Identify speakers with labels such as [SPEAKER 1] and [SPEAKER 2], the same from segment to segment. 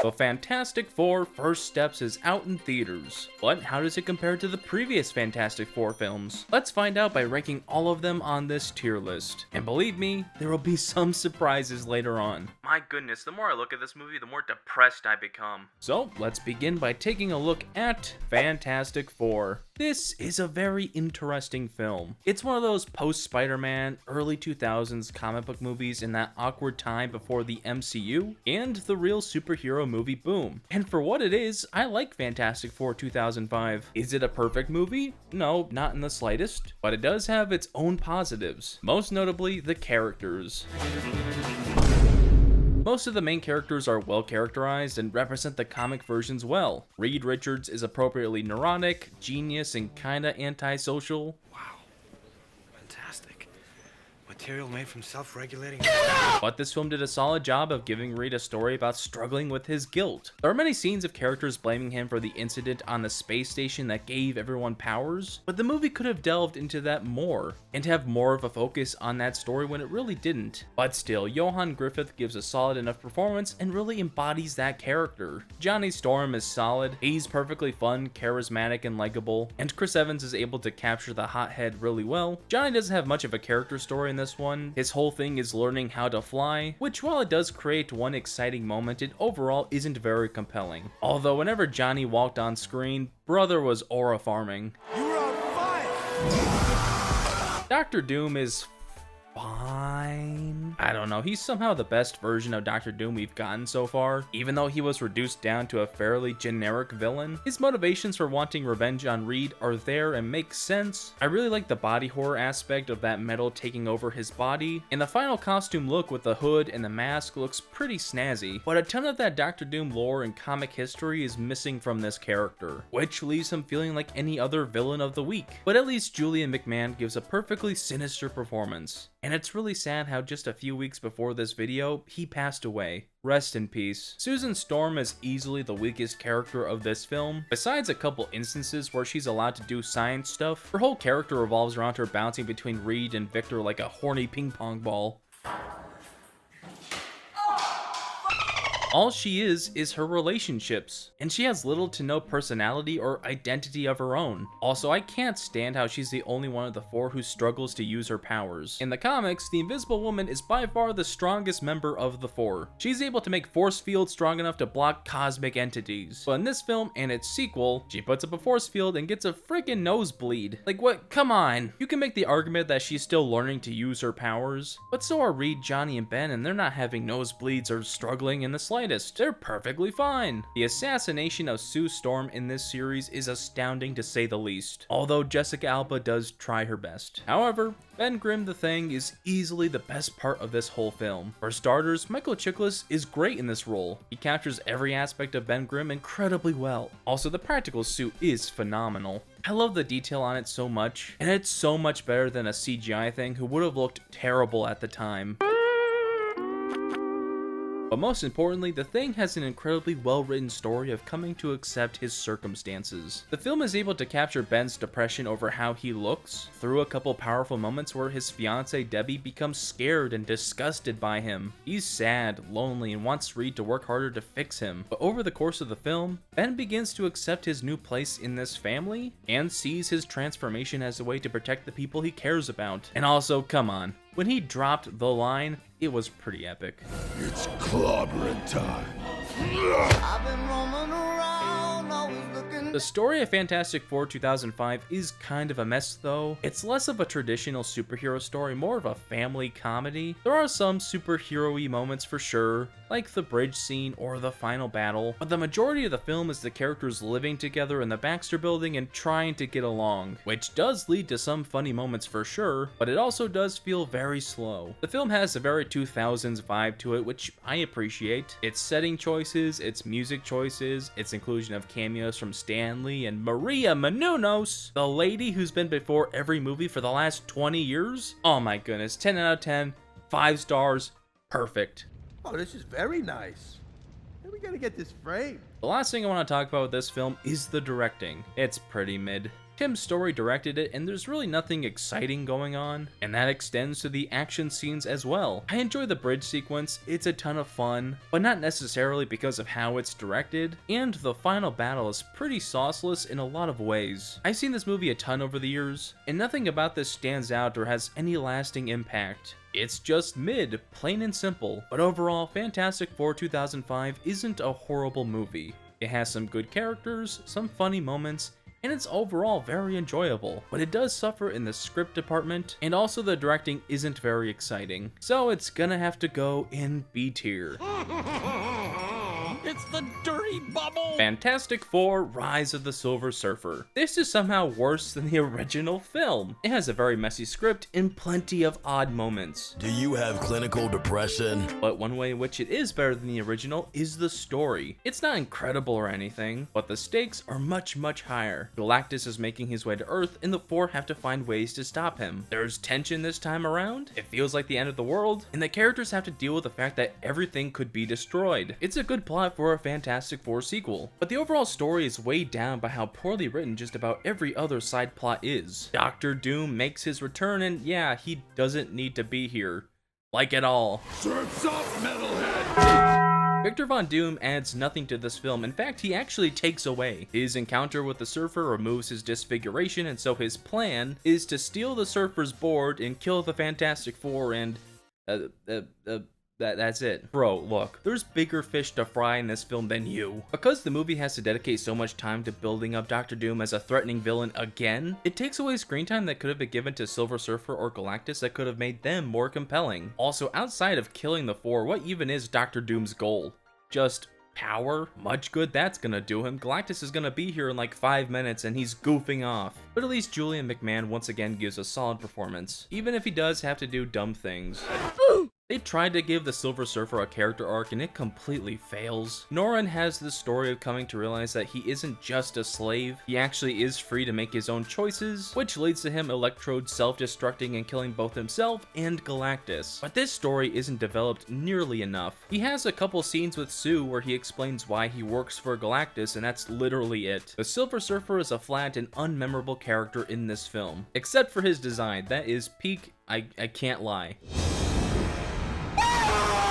[SPEAKER 1] The Fantastic Four: First Steps is out in theaters, but how does it compare to the previous Fantastic Four films? Let's find out by ranking all of them on this tier list. And believe me, there will be some surprises later on. My goodness, the more I look at this movie, the more depressed I become. So let's begin by taking a look at Fantastic Four. This is a very interesting film. It's one of those post-Spider-Man, early 2000s comic book movies in that awkward time before the MCU and the real superhero movie boom. And for what it is, I like Fantastic Four 2005. Is it a perfect movie? No, not in the slightest, but it does have its own positives, most notably the characters. Most of the main characters are well characterized and represent the comic versions well. Reed Richards is appropriately neurotic, genius, and kinda antisocial.
[SPEAKER 2] Wow, fantastic. Material made from self-regulating.
[SPEAKER 1] But this film did a solid job of giving Reed a story about struggling with his guilt. There are many scenes of characters blaming him for the incident on the space station that gave everyone powers, but the movie could have delved into that more, and have more of a focus on that story when it really didn't. But still, Johan Griffith gives a solid enough performance and really embodies that character. Johnny Storm is solid, he's perfectly fun, charismatic, and likable, and Chris Evans is able to capture the hothead really well. Johnny doesn't have much of a character story in this one. His whole thing is learning how to fly, which while it does create one exciting moment, it overall isn't very compelling. Although whenever Johnny walked on screen, brother was aura farming.
[SPEAKER 2] You're on fire!
[SPEAKER 1] Doctor Doom is fine. I don't know, he's somehow the best version of Doctor Doom we've gotten so far. Even though he was reduced down to a fairly generic villain, his motivations for wanting revenge on Reed are there and make sense. I really like the body horror aspect of that metal taking over his body, and the final costume look with the hood and the mask looks pretty snazzy, but a ton of that Doctor Doom lore and comic history is missing from this character, which leaves him feeling like any other villain of the week. But at least Julian McMahon gives a perfectly sinister performance. And it's really sad how just a few weeks before this video, he passed away. Rest in peace. Susan Storm is easily the weakest character of this film. Besides a couple instances where she's allowed to do science stuff, her whole character revolves around her bouncing between Reed and Victor like a horny ping pong ball. All she is her relationships, and she has little to no personality or identity of her own. Also, I can't stand how she's the only one of the four who struggles to use her powers. In the comics, the Invisible Woman is by far the strongest member of the four. She's able to make force fields strong enough to block cosmic entities. But in this film and its sequel, she puts up a force field and gets a freaking nosebleed. Like what? Come on. You can make the argument that she's still learning to use her powers, but so are Reed, Johnny, and Ben, and they're not having nosebleeds or struggling in the slightest. They're perfectly fine. The assassination of Sue Storm in this series is astounding to say the least, although Jessica Alba does try her best. However, Ben Grimm the Thing is easily the best part of this whole film. For starters, Michael Chiklis is great in this role. He captures every aspect of Ben Grimm incredibly well. Also, the practical suit is phenomenal. I love the detail on it so much, and it's so much better than a CGI thing who would have looked terrible at the time. But most importantly, the Thing has an incredibly well-written story of coming to accept his circumstances. The film is able to capture Ben's depression over how he looks, through a couple powerful moments where his fiancée Debbie becomes scared and disgusted by him. He's sad, lonely, and wants Reed to work harder to fix him. But over the course of the film, Ben begins to accept his new place in this family, and sees his transformation as a way to protect the people he cares about. And also, come on, when he dropped the line, it was pretty epic.
[SPEAKER 3] It's clobbering time.
[SPEAKER 4] I've been roaming around, always looking.
[SPEAKER 1] The story of Fantastic Four 2005 is kind of a mess though. It's less of a traditional superhero story, more of a family comedy. There are some superhero-y moments for sure, like the bridge scene or the final battle, but the majority of the film is the characters living together in the Baxter Building and trying to get along, which does lead to some funny moments for sure, but it also does feel very slow. The film has a very 2000s vibe to it, which I appreciate. Its setting choices, its music choices, its inclusion of cameos from Stan Lee and Maria Menounos, the lady who's been before every movie for the last 20 years. Oh my goodness, 10 out of 10, 5 stars, perfect.
[SPEAKER 5] Oh, this is very nice. Hey, we gotta get this framed.
[SPEAKER 1] The last thing I want to talk about with this film is the directing. It's pretty mid. Tim Story directed it, and there's really nothing exciting going on, and that extends to the action scenes as well. I enjoy the bridge sequence, it's a ton of fun, but not necessarily because of how it's directed, and the final battle is pretty sauceless in a lot of ways. I've seen this movie a ton over the years, and nothing about this stands out or has any lasting impact. It's just mid, plain and simple, but overall, Fantastic Four 2005 isn't a horrible movie. It has some good characters, some funny moments, and it's overall very enjoyable, but it does suffer in the script department, and also the directing isn't very exciting, so it's gonna have to go in B tier.
[SPEAKER 6] It's the dirty bubble!
[SPEAKER 1] Fantastic Four: Rise of the Silver Surfer. This is somehow worse than the original film. It has a very messy script and plenty of odd moments.
[SPEAKER 6] Do you have clinical depression?
[SPEAKER 1] But one way in which it is better than the original is the story. It's not incredible or anything, but the stakes are much higher. Galactus is making his way to Earth, and the Four have to find ways to stop him. There's tension this time around, it feels like the end of the world, and the characters have to deal with the fact that everything could be destroyed. It's a good plot for a Fantastic Four sequel, but the overall story is weighed down by how poorly written just about every other side plot is. Doctor Doom makes his return, and yeah, he doesn't need to be here. Like at all.
[SPEAKER 3] Surf's up, metalhead!
[SPEAKER 1] Victor Von Doom adds nothing to this film. In fact, he actually takes away. His encounter with the Surfer removes his disfiguration, and so his plan is to steal the Surfer's board and kill the Fantastic Four and that's it. Bro, look, there's bigger fish to fry in this film than you. Because the movie has to dedicate so much time to building up Doctor Doom as a threatening villain again, it takes away screen time that could have been given to Silver Surfer or Galactus that could have made them more compelling. Also, outside of killing the Four, what even is Doctor Doom's goal? Just power? Much good that's gonna do him. Galactus is gonna be here in like 5 minutes and he's goofing off. But at least Julian McMahon once again gives a solid performance, even if he does have to do dumb things. They tried to give the Silver Surfer a character arc and it completely fails. Norrin has this story of coming to realize that he isn't just a slave, he actually is free to make his own choices, which leads to him Electrode self-destructing and killing both himself and Galactus. But this story isn't developed nearly enough. He has a couple scenes with Sue where he explains why he works for Galactus, and that's literally it. The Silver Surfer is a flat and unmemorable character in this film. Except for his design, that is peak, I can't lie.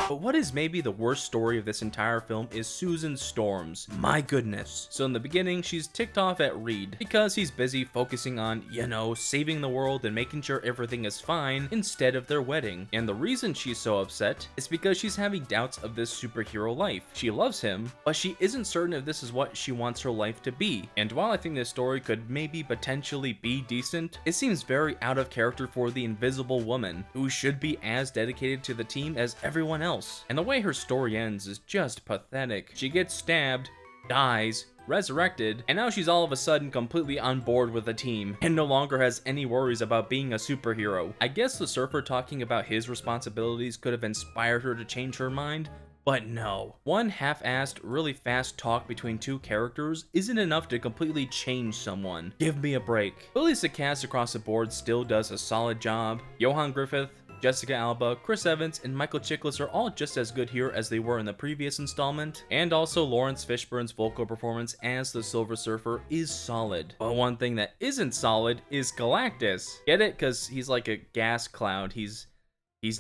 [SPEAKER 1] But what is maybe the worst story of this entire film is Susan Storm's. My goodness. So in the beginning, she's ticked off at Reed because he's busy focusing on, you know, saving the world and making sure everything is fine instead of their wedding. And the reason she's so upset is because she's having doubts of this superhero life. She loves him, but she isn't certain if this is what she wants her life to be. And while I think this story could maybe potentially be decent, it seems very out of character for the Invisible Woman, who should be as dedicated to the team as everyone else. And the way her story ends is just pathetic. She gets stabbed, dies, resurrected, and now she's all of a sudden completely on board with the team and no longer has any worries about being a superhero. I guess the Surfer talking about his responsibilities could have inspired her to change her mind, but no. One half-assed, really fast talk between two characters isn't enough to completely change someone. Give me a break. But at least the cast across the board still does a solid job. Johan Griffith, Jessica Alba, Chris Evans, and Michael Chiklis are all just as good here as they were in the previous installment, and also Lawrence Fishburne's vocal performance as the Silver Surfer is solid. But one thing that isn't solid is Galactus. Get it? Because he's like a gas cloud. He's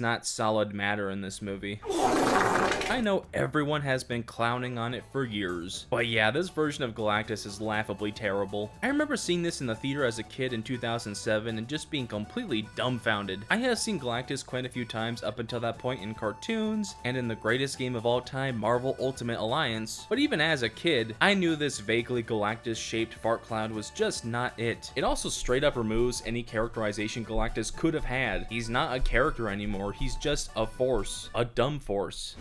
[SPEAKER 1] not solid matter in this movie. I know everyone has been clowning on it for years, but yeah, this version of Galactus is laughably terrible. I remember seeing this in the theater as a kid in 2007 and just being completely dumbfounded. I have seen Galactus quite a few times up until that point in cartoons and in the greatest game of all time, Marvel Ultimate Alliance, but even as a kid, I knew this vaguely Galactus-shaped fart cloud was just not it. It also straight up removes any characterization Galactus could have had. He's not a character anymore, he's just a force, a dumb force.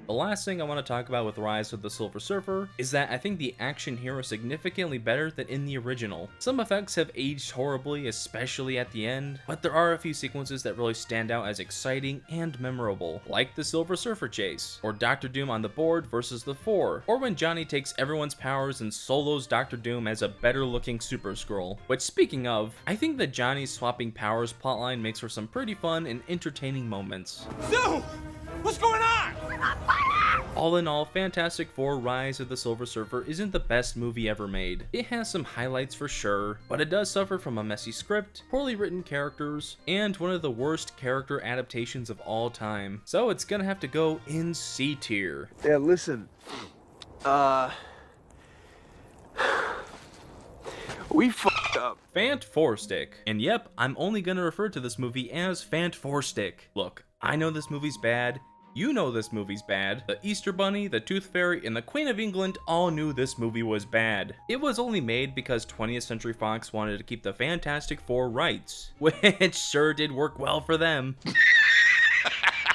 [SPEAKER 1] The last thing I want to talk about with Rise of the Silver Surfer is that I think the action here is significantly better than in the original. Some effects have aged horribly, especially at the end, but there are a few sequences that really stand out as exciting and memorable, like the Silver Surfer chase, or Doctor Doom on the board versus the Four, or when Johnny takes everyone's powers and solos Doctor Doom as a better looking Super Skrull. Which, speaking of, I think that Johnny's swapping powers plotline makes for some pretty fun and entertaining moments.
[SPEAKER 2] Sue! What's going on?
[SPEAKER 4] We're on fire!
[SPEAKER 1] All in all, Fantastic Four: Rise of the Silver Surfer isn't the best movie ever made. It has some highlights for sure, but it does suffer from a messy script, poorly written characters, and one of the worst character adaptations of all time. So it's gonna have to go in C tier.
[SPEAKER 5] Yeah, listen. We f***ed up.
[SPEAKER 1] Fant Four Stick. And yep, I'm only gonna refer to this movie as Fant Four Stick. Look, I know this movie's bad. You know this movie's bad. The Easter Bunny, the Tooth Fairy, and the Queen of England all knew this movie was bad. It was only made because 20th Century Fox wanted to keep the Fantastic Four rights, which sure did work well for them.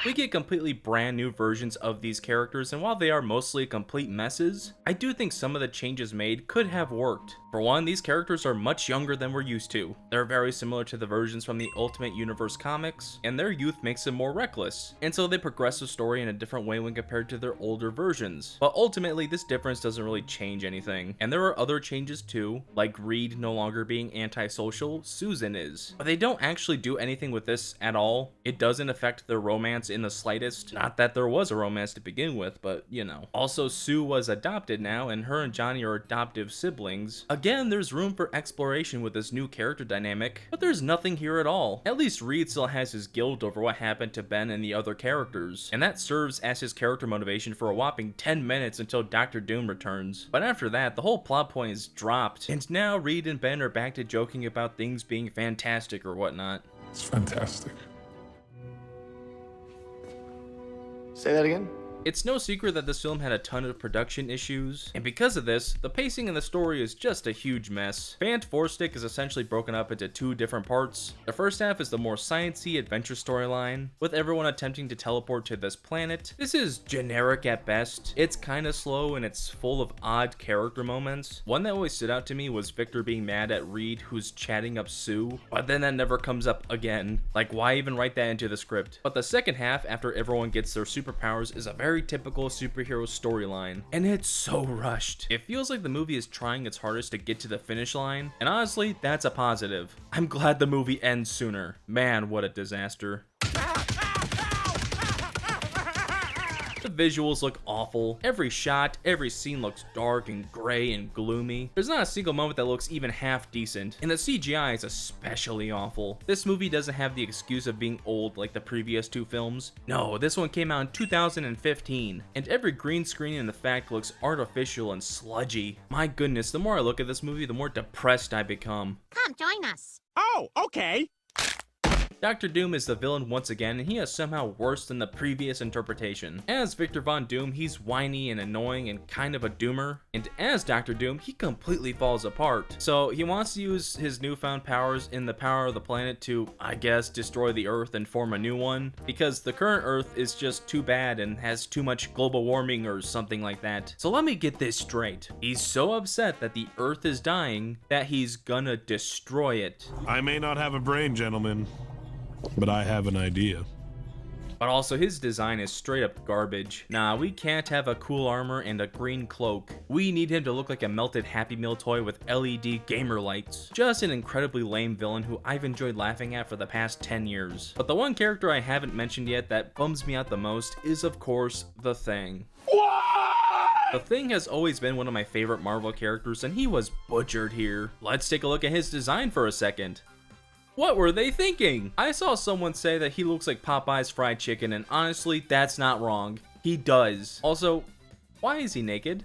[SPEAKER 1] We get completely brand new versions of these characters, and while they are mostly complete messes, I do think some of the changes made could have worked. For one, these characters are much younger than we're used to. They're very similar to the versions from the Ultimate Universe comics, and their youth makes them more reckless, and so they progress the story in a different way when compared to their older versions. But ultimately, this difference doesn't really change anything, and there are other changes too, like Reed no longer being antisocial, Susan is. But they don't actually do anything with this at all. It doesn't affect their romance in the slightest. Not that there was a romance to begin with, but you know. Also, Sue was adopted now, and her and Johnny are adoptive siblings. Again, there's room for exploration with this new character dynamic, but there's nothing here at all. At least Reed still has his guilt over what happened to Ben and the other characters, and that serves as his character motivation for a whopping 10 minutes until Dr. Doom returns. But after that, the whole plot point is dropped, and now Reed and Ben are back to joking about things being fantastic or whatnot.
[SPEAKER 3] It's fantastic.
[SPEAKER 7] Say that again?
[SPEAKER 1] It's no secret that this film had a ton of production issues, and because of this, the pacing in the story is just a huge mess. Fant Four Stick is essentially broken up into two different parts. The first half is the more sciencey adventure storyline, with everyone attempting to teleport to this planet. This is generic at best. It's kinda slow and it's full of odd character moments. One that always stood out to me was Victor being mad at Reed who's chatting up Sue, but then that never comes up again. Like, why even write that into the script? But the second half, after everyone gets their superpowers, is a very typical superhero storyline, and it's so rushed. It feels like the movie is trying its hardest to get to the finish line, and honestly, that's a positive. I'm glad the movie ends sooner. Man, what a disaster. The visuals look awful. Every shot, every scene looks dark and gray and gloomy. There's not a single moment that looks even half decent, and the CGI is especially awful. This movie doesn't have the excuse of being old like the previous two films. No, this one came out in 2015, and every green screen in the fact looks artificial and sludgy. My goodness, the more I look at this movie, the more depressed I become.
[SPEAKER 8] Come join us.
[SPEAKER 2] Oh, okay.
[SPEAKER 1] Dr. Doom is the villain once again, and he is somehow worse than the previous interpretation. As Victor Von Doom, he's whiny and annoying and kind of a doomer, and as Dr. Doom, he completely falls apart. So he wants to use his newfound powers in the power of the planet to, I guess, destroy the Earth and form a new one, because the current Earth is just too bad and has too much global warming or something like that. So let me get this straight. He's so upset that the Earth is dying that he's gonna destroy it.
[SPEAKER 9] I may not have a brain, gentlemen, but I have an idea.
[SPEAKER 1] But also, his design is straight up garbage. Nah, we can't have a cool armor and a green cloak. We need him to look like a melted Happy Meal toy with LED gamer lights. Just an incredibly lame villain who I've enjoyed laughing at for the past 10 years. But the one character I haven't mentioned yet that bums me out the most is, of course, The Thing. The Thing has always been one of my favorite Marvel characters, and he was butchered here. Let's take a look at his design for a second. What were they thinking? I saw someone say that he looks like Popeye's fried chicken, and honestly, that's not wrong. He does. Also, why is he naked?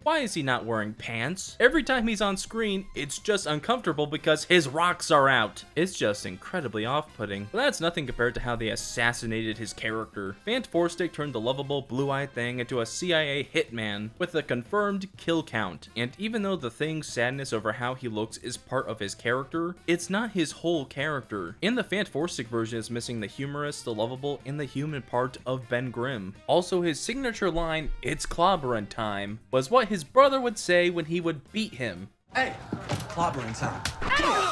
[SPEAKER 1] Why is he not wearing pants? Every time he's on screen, it's just uncomfortable because his rocks are out. It's just incredibly off-putting. But that's nothing compared to how they assassinated his character. Fant Four Stick turned the lovable blue-eyed Thing into a CIA hitman with a confirmed kill count. And even though the Thing's sadness over how he looks is part of his character, it's not his whole character. In the Fant Four Stick version is missing the humorous, the lovable, and the human part of Ben Grimm. Also, his signature line, "It's clobberin' time," was what his brother would say when he would beat him.
[SPEAKER 2] Hey, clobbering time.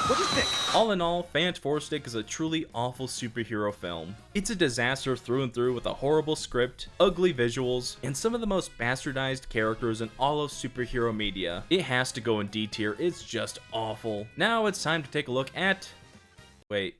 [SPEAKER 2] What'd you think?
[SPEAKER 1] All in all, Fant Four Stick is a truly awful superhero film. It's a disaster through and through with a horrible script, ugly visuals, and some of the most bastardized characters in all of superhero media. It has to go in D tier, it's just awful. Now it's time to take a look at... Wait,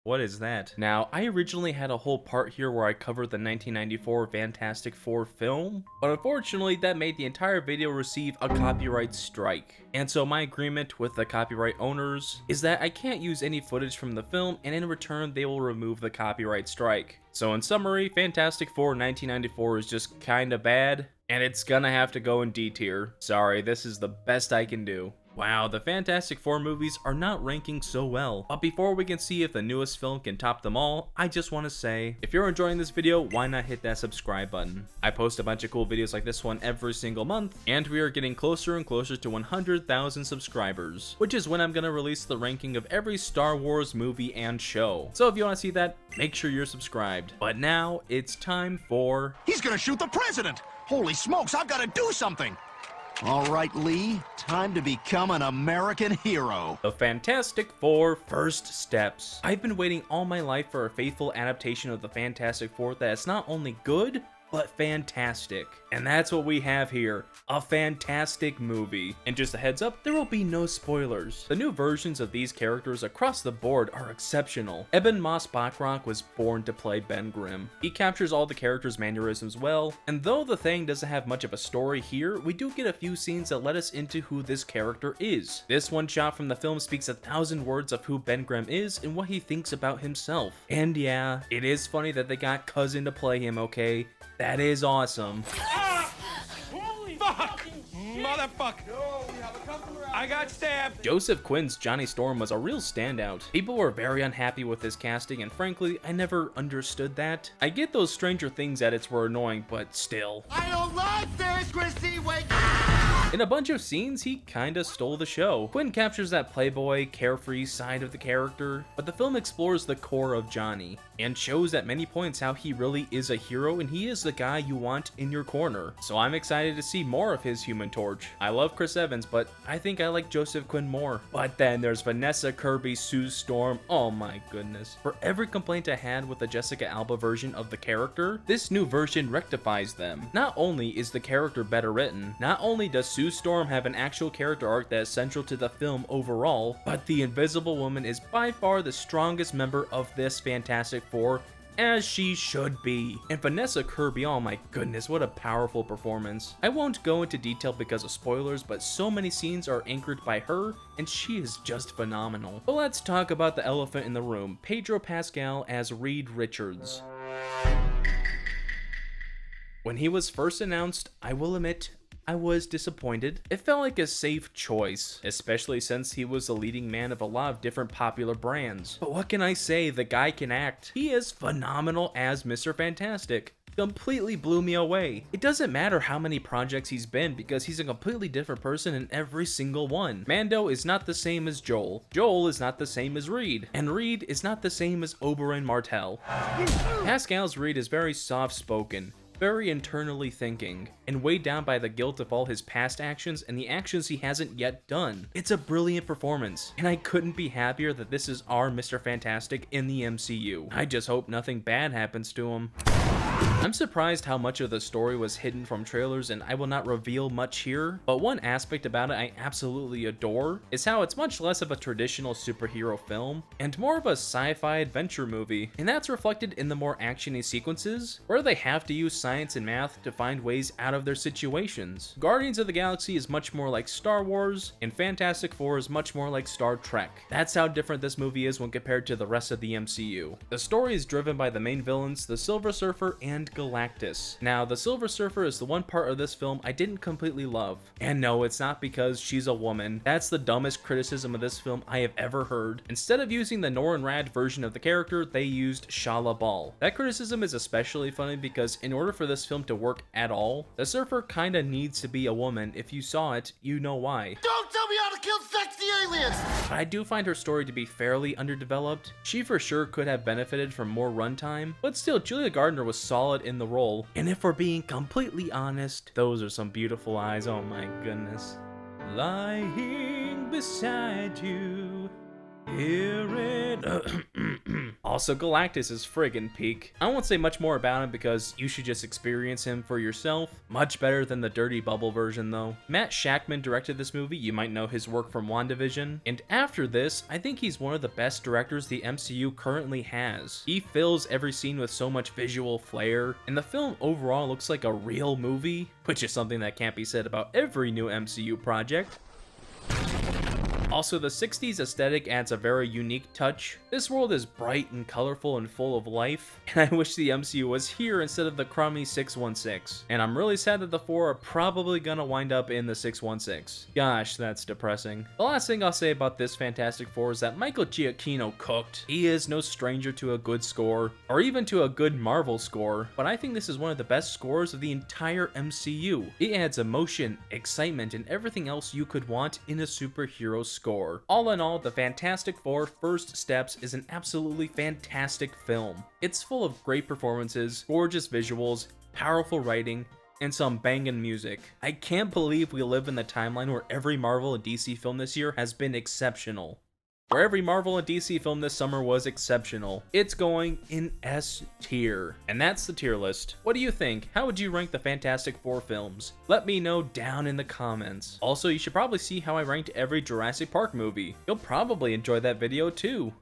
[SPEAKER 1] What is that? Now, I originally had a whole part here where I covered the 1994 Fantastic Four film, but unfortunately that made the entire video receive a copyright strike. And so my agreement with the copyright owners is that I can't use any footage from the film, and in return they will remove the copyright strike. So in summary, Fantastic Four 1994 is just kinda bad, and it's gonna have to go in D tier. Sorry, this is the best I can do. Wow, the Fantastic Four movies are not ranking so well. But before we can see if the newest film can top them all, I just want to say, if you're enjoying this video, why not hit that subscribe button? I post a bunch of cool videos like this one every single month, and we are getting closer and closer to 100,000 subscribers, which is when I'm gonna release the ranking of every Star Wars movie and show. So if you want to see that, make sure you're subscribed. But now, it's time for...
[SPEAKER 8] He's gonna shoot the president! Holy smokes, I've gotta do something! All right, Lee, time to become an American hero.
[SPEAKER 1] The Fantastic Four First Steps. I've been waiting all my life for a faithful adaptation of the Fantastic Four that is not only good, but fantastic. And that's what we have here, a fantastic movie. And just a heads up, there will be no spoilers. The new versions of these characters across the board are exceptional. Ebon Moss-Bachrach was born to play Ben Grimm. He captures all the characters' mannerisms well, and though the Thing doesn't have much of a story here, we do get a few scenes that let us into who this character is. This one shot from the film speaks 1,000 words of who Ben Grimm is and what he thinks about himself. And yeah, it is funny that they got Cousin to play him, okay? That is awesome.
[SPEAKER 3] Holy fuck! Motherfucker! I got stabbed!
[SPEAKER 1] Joseph Quinn's Johnny Storm was a real standout. People were very unhappy with his casting, and frankly, I never understood that. I get those Stranger Things edits were annoying, but still.
[SPEAKER 4] I don't like this, Christy. Wait.
[SPEAKER 1] In a bunch of scenes, he kinda stole the show. Quinn captures that playboy, carefree side of the character, but the film explores the core of Johnny, and shows at many points how he really is a hero and he is the guy you want in your corner. So I'm excited to see more of his Human Torch. I love Chris Evans, but I think I like Joseph Quinn more. But then there's Vanessa Kirby, Sue Storm, oh my goodness. For every complaint I had with the Jessica Alba version of the character, this new version rectifies them. Not only is the character better written, not only does Sue Storm have an actual character arc that is central to the film overall, but the Invisible Woman is by far the strongest member of this Fantastic Four, as she should be. And Vanessa Kirby, oh my goodness, what a powerful performance. I won't go into detail because of spoilers, but so many scenes are anchored by her, and she is just phenomenal. But let's talk about the elephant in the room, Pedro Pascal as Reed Richards. When he was first announced, I will admit, I was disappointed. It felt like a safe choice, especially since he was the leading man of a lot of different popular brands. But what can I say, the guy can act. He is phenomenal as Mr. Fantastic. Completely blew me away. It doesn't matter how many projects he's been because he's a completely different person in every single one. Mando is not the same as Joel. Joel is not the same as Reed. And Reed is not the same as Oberyn Martell. Pascal's Reed is very soft-spoken, very internally thinking, and weighed down by the guilt of all his past actions and the actions he hasn't yet done. It's a brilliant performance, and I couldn't be happier that this is our Mr. Fantastic in the MCU. I just hope nothing bad happens to him. I'm surprised how much of the story was hidden from trailers, and I will not reveal much here, but one aspect about it I absolutely adore is how it's much less of a traditional superhero film and more of a sci-fi adventure movie, and that's reflected in the more actiony sequences where they have to use science and math to find ways out of their situations. Guardians of the Galaxy is much more like Star Wars, and Fantastic Four is much more like Star Trek. That's how different this movie is when compared to the rest of the MCU. The story is driven by the main villains, the Silver Surfer and Galactus. Now, the Silver Surfer is the one part of this film I didn't completely love. And no, it's not because she's a woman. That's the dumbest criticism of this film I have ever heard. Instead of using the Norrin Radd version of the character, they used Shala Bal. That criticism is especially funny because in order for this film to work at all, the Surfer kinda needs to be a woman. If you saw it, you know why.
[SPEAKER 4] Don't tell me how to kill sexy aliens!
[SPEAKER 1] But I do find her story to be fairly underdeveloped. She for sure could have benefited from more runtime, but still, Julia Gardner was solid in the role. And if we're being completely honest, those are some beautiful eyes, oh my goodness. Lying beside you, hearing Also, Galactus is friggin' peak. I won't say much more about him because you should just experience him for yourself. Much better than the Dirty Bubble version though. Matt Shakman directed this movie, you might know his work from WandaVision. And after this, I think he's one of the best directors the MCU currently has. He fills every scene with so much visual flair, and the film overall looks like a real movie, which is something that can't be said about every new MCU project. Also, the 60s aesthetic adds a very unique touch. This world is bright and colorful and full of life, and I wish the MCU was here instead of the crummy 616. And I'm really sad that the 4 are probably gonna wind up in the 616. Gosh, that's depressing. The last thing I'll say about this Fantastic Four is that Michael Giacchino cooked. He is no stranger to a good score, or even to a good Marvel score, but I think this is one of the best scores of the entire MCU. It adds emotion, excitement, and everything else you could want in a superhero score. All in all, the Fantastic Four First Steps is an absolutely fantastic film. It's full of great performances, gorgeous visuals, powerful writing, and some bangin' music. I can't believe we live in the timeline where every Marvel and DC film this year has been exceptional. Where every Marvel and DC film this summer was exceptional. It's going in S tier. And that's the tier list. What do you think? How would you rank the Fantastic Four films? Let me know down in the comments. Also, you should probably see how I ranked every Jurassic Park movie. You'll probably enjoy that video too.